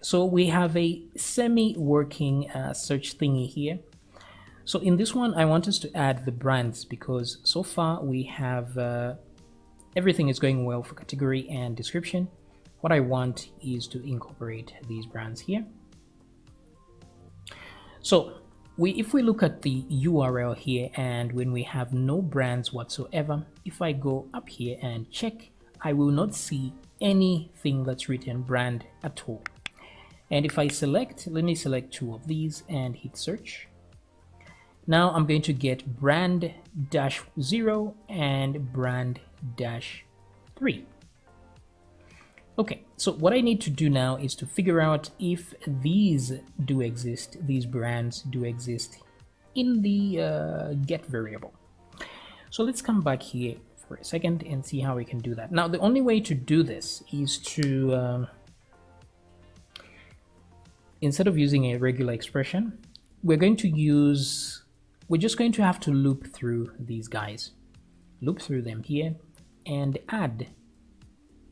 So we have a semi-working search thingy here. So in this one, I want us to add the brands because so far we have everything is going well for category and description. What I want is to incorporate these brands here. So if we look at the URL here, and when we have no brands whatsoever, if I go up here and check, I will not see anything that's written brand at all. And if I select, let me select two of these and hit search. Now I'm going to get brand-0 and brand-3. Okay, so what I need to do now is to figure out if these do exist, these brands do exist in the get variable. So let's come back here for a second and see how we can do that. Now, the only way to do this is to, instead of using a regular expression, we're just going to have to loop through these guys, loop through them here and add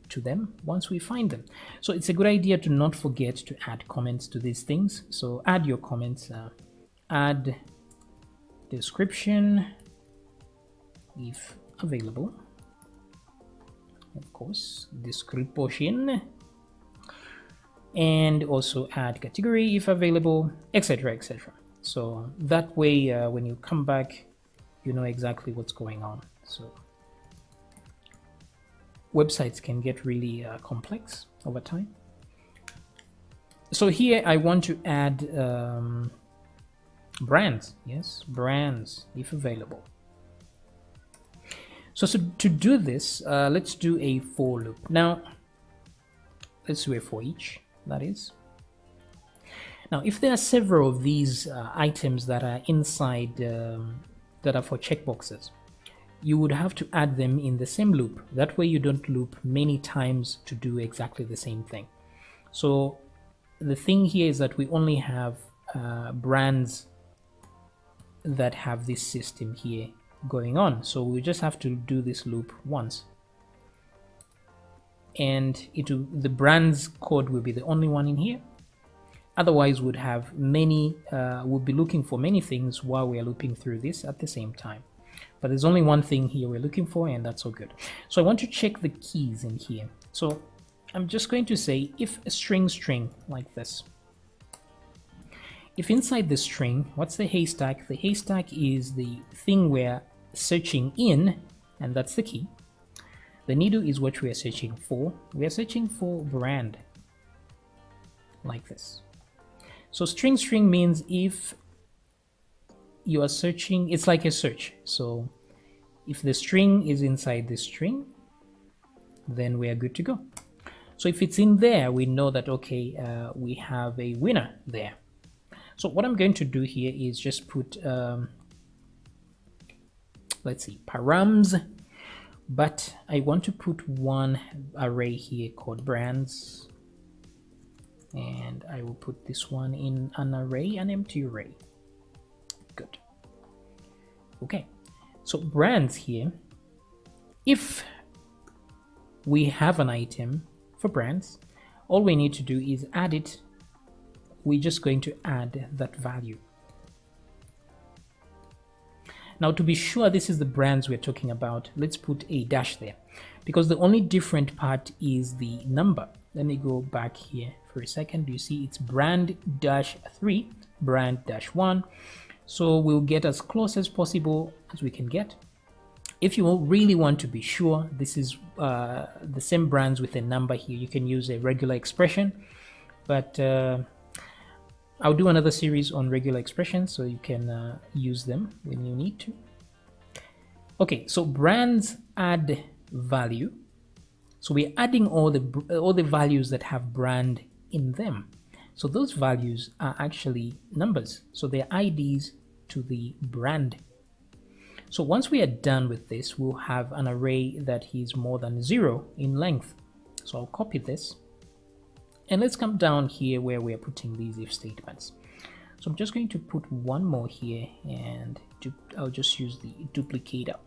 to them once we find them. So it's a good idea to not forget to add comments to these things. So add your comments, add description if available, of course, description, and also add category if available, etc., etc. So that way, when you come back, you know exactly what's going on. So websites can get really complex over time. So here I want to add brands. Yes, brands if available. So to do this, let's do a for loop. Now, let's do a for each, that is. Now, if there are several of these items that are inside, that are for checkboxes, you would have to add them in the same loop. That way you don't loop many times to do exactly the same thing. So the thing here is that we only have brands that have this system here going on. So we just have to do this loop once. And the brands code will be the only one in here. Otherwise, we'd have many, we'll be looking for many things while we're looping through this at the same time. But there's only one thing here we're looking for, and that's all good. So I want to check the keys in here. So I'm just going to say if a string like this. If inside the string, what's the haystack? The haystack is the thing we're searching in, and that's the key. The needle is what we are searching for. We are searching for brand, like this. So string means if you are searching, it's like a search. So if the string is inside the string, then we are good to go. So if it's in there, we know that, okay, we have a winner there. So what I'm going to do here is just put, let's see, params, but I want to put one array here called brands. And I will put this one in an array, an empty array. Good. Okay, so brands here, if we have an item for brands, all we need to do is add it. We're just going to add that value. Now, to be sure this is the brands we're talking about, let's put a dash there, because the only different part is the number. Let me go back here for a second. You see it's brand-3, brand-1. So we'll get as close as possible as we can get. If you really want to be sure this is the same brands with a number here, you can use a regular expression, but I'll do another series on regular expressions so you can use them when you need to. Okay, so brands add value. So we're adding all the values that have brand in them. So those values are actually numbers. So they're IDs to the brand. So once we are done with this, we'll have an array that is more than 0 in length. So I'll copy this. And let's come down here where we're putting these if statements. So I'm just going to put one more here, and I'll just use the duplicator.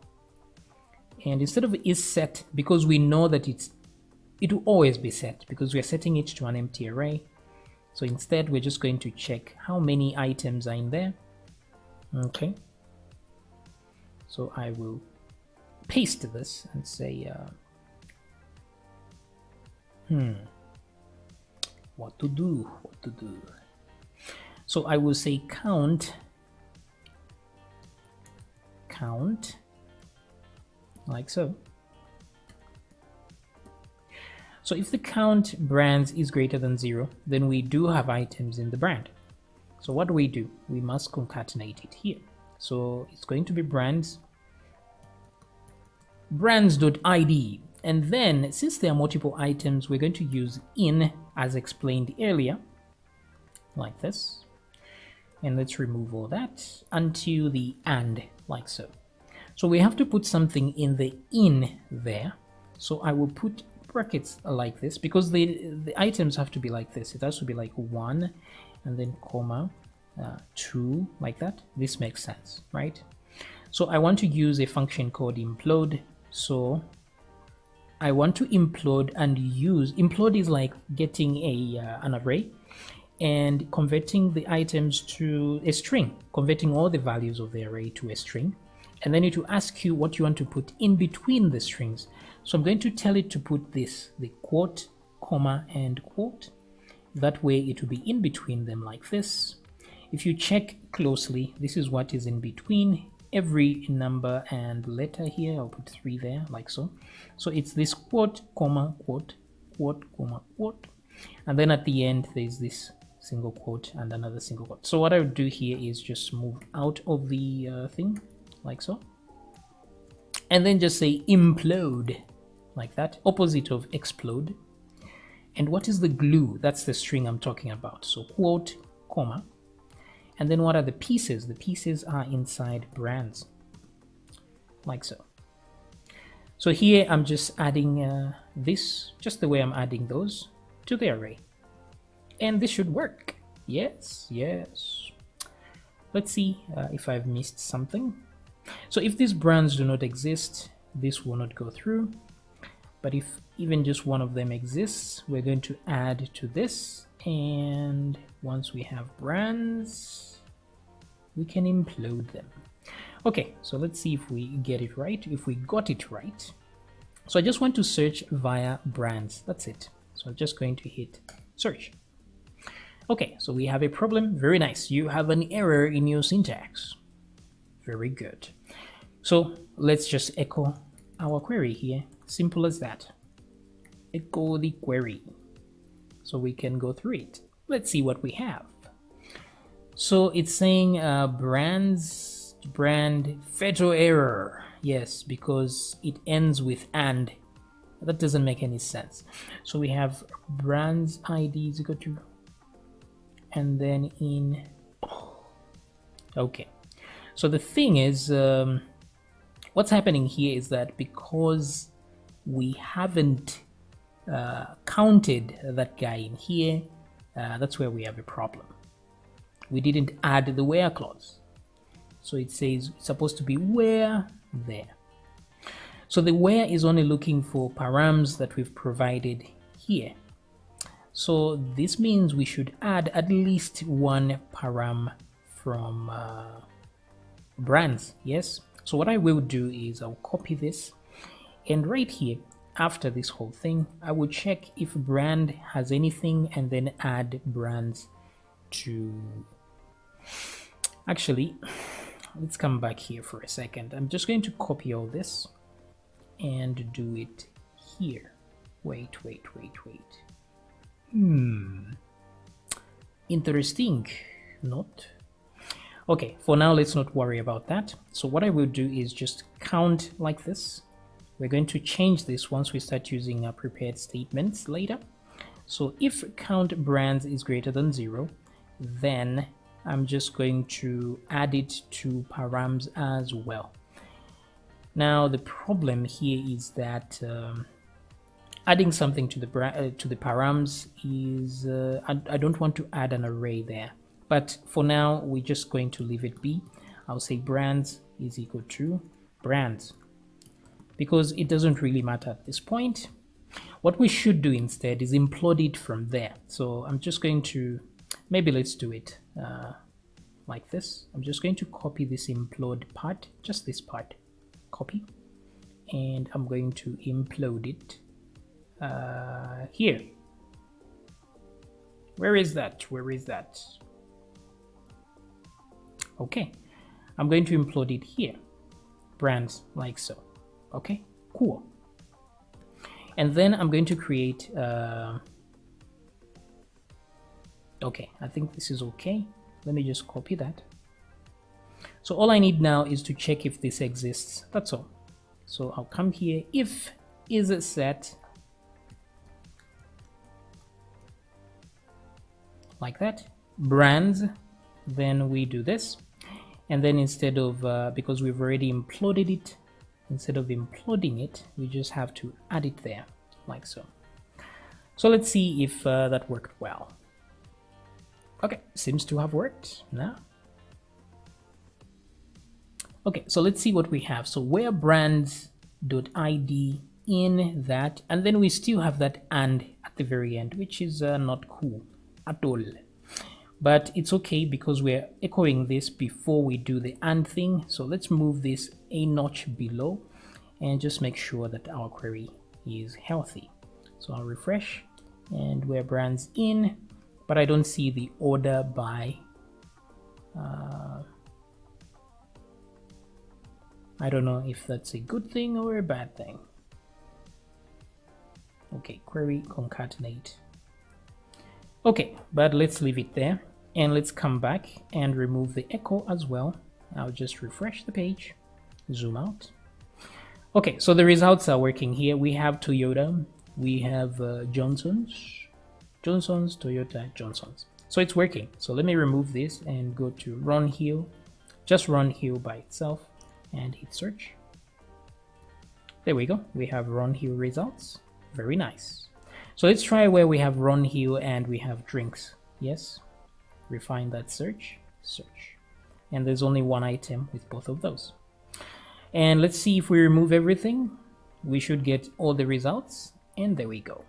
And instead of is set, because we know that it will always be set because we are setting it to an empty array, So instead, we're just going to check how many items are in there. Okay. So I will paste this and say, what to do. So I will say count, like so. So if the count brands is greater than 0, then we do have items in the brand. So what do? We must concatenate it here. So it's going to be brands.id. And then, since there are multiple items, we're going to use in, as explained earlier, like this. And let's remove all that until the and, like so. So we have to put something in the in there. So I will put brackets like this, because the items have to be like this. It has to be like 1 and then comma 2, like that. This makes sense, right? So I want to use a function called implode. So I want to implode and use, implode is like getting an array and converting the items to a string, converting all the values of the array to a string. And then it will ask you what you want to put in between the strings. So I'm going to tell it to put this, the quote, comma, and quote. That way it will be in between them like this. If you check closely, this is what is in between every number and letter here. I'll put 3 there, like so. So it's this quote, comma, quote, quote, comma, quote. And then at the end, there's this single quote and another single quote. So what I would do here is just move out of the thing, like so. And then just say implode, like that, opposite of explode. And what is the glue? That's the string I'm talking about. So quote, comma. And then what are the pieces? The pieces are inside brands, like so. So here I'm just adding this, just the way I'm adding those to the array. And this should work. Yes. Let's see if I've missed something. So if these brands do not exist, this will not go through. But if even just one of them exists, we're going to add to this. And once we have brands, we can implode them. Okay, so let's see if we get it right, if we got it right. So I just want to search via brands. That's it. So I'm just going to hit search. Okay, so we have a problem. Very nice. You have an error in your syntax. Very good. So let's just echo our query here. Simple as that. Echo the query. So we can go through it. Let's see what we have. So it's saying brand fatal error. Yes, because it ends with and. That doesn't make any sense. So we have brands ID is equal to, and then in. Okay. So the thing is, what's happening here is that because we haven't counted that guy in here, that's where we have a problem. We didn't add the where clause. So it says it's supposed to be where there. So the where is only looking for params that we've provided here. So this means we should add at least one param from brands. Yes. So what I will do is I'll copy this, and right here after this whole thing, I will check if brand has anything and then add brands to. Actually, let's come back here for a second. I'm just going to copy all this and do it here. Wait. Interesting. Not. Okay, for now, let's not worry about that. So what I will do is just count like this. We're going to change this once we start using our prepared statements later. So if count brands is greater than 0, then I'm just going to add it to params as well. Now the problem here is that adding something to the params is I don't want to add an array there. But for now, we're just going to leave it be. I'll say brands is equal to brands, because it doesn't really matter at this point. What we should do instead is implode it from there. So I'm just going to Maybe let's do it like this. I'm just going to copy this implode part, just this part, copy, and I'm going to implode it here. Where is that? Where is that? Okay, I'm going to implode it here, brands like so. Okay, cool. And then I'm going to create okay, I think this is okay. Let me just copy that. So all I need now is to check if this exists. That's all. So I'll come here, if is set, like that, brands, then we do this. And then instead of, because we've already imploded it, instead of imploding it, we just have to add it there, like so. So let's see if that worked well. Okay, seems to have worked now. Okay, so let's see what we have. So where brands.id in that, and then we still have that and at the very end, which is not cool at all. But it's okay because we're echoing this before we do the and thing. So let's move this a notch below and just make sure that our query is healthy. So I'll refresh, and where brands in, but I don't see the order by I don't know if that's a good thing or a bad thing. Okay, query concatenate. Okay, but let's leave it there, and let's come back and remove the echo as well. I'll just refresh the page, zoom out. Okay, so the results are working here. We have Toyota, we have Johnson's, Toyota, Johnson's. So it's working. So let me remove this and go to Run Hill, just Run Hill by itself, and hit search. There we go. We have Run Hill results. Very nice. So let's try where we have Run Hill and we have drinks. Yes. Refine that search. Search. And there's only one item with both of those. And let's see if we remove everything. We should get all the results. And there we go.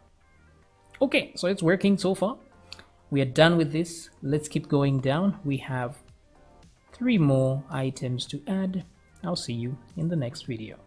Okay, so it's working so far. We are done with this. Let's keep going down. We have 3 more items to add. I'll see you in the next video.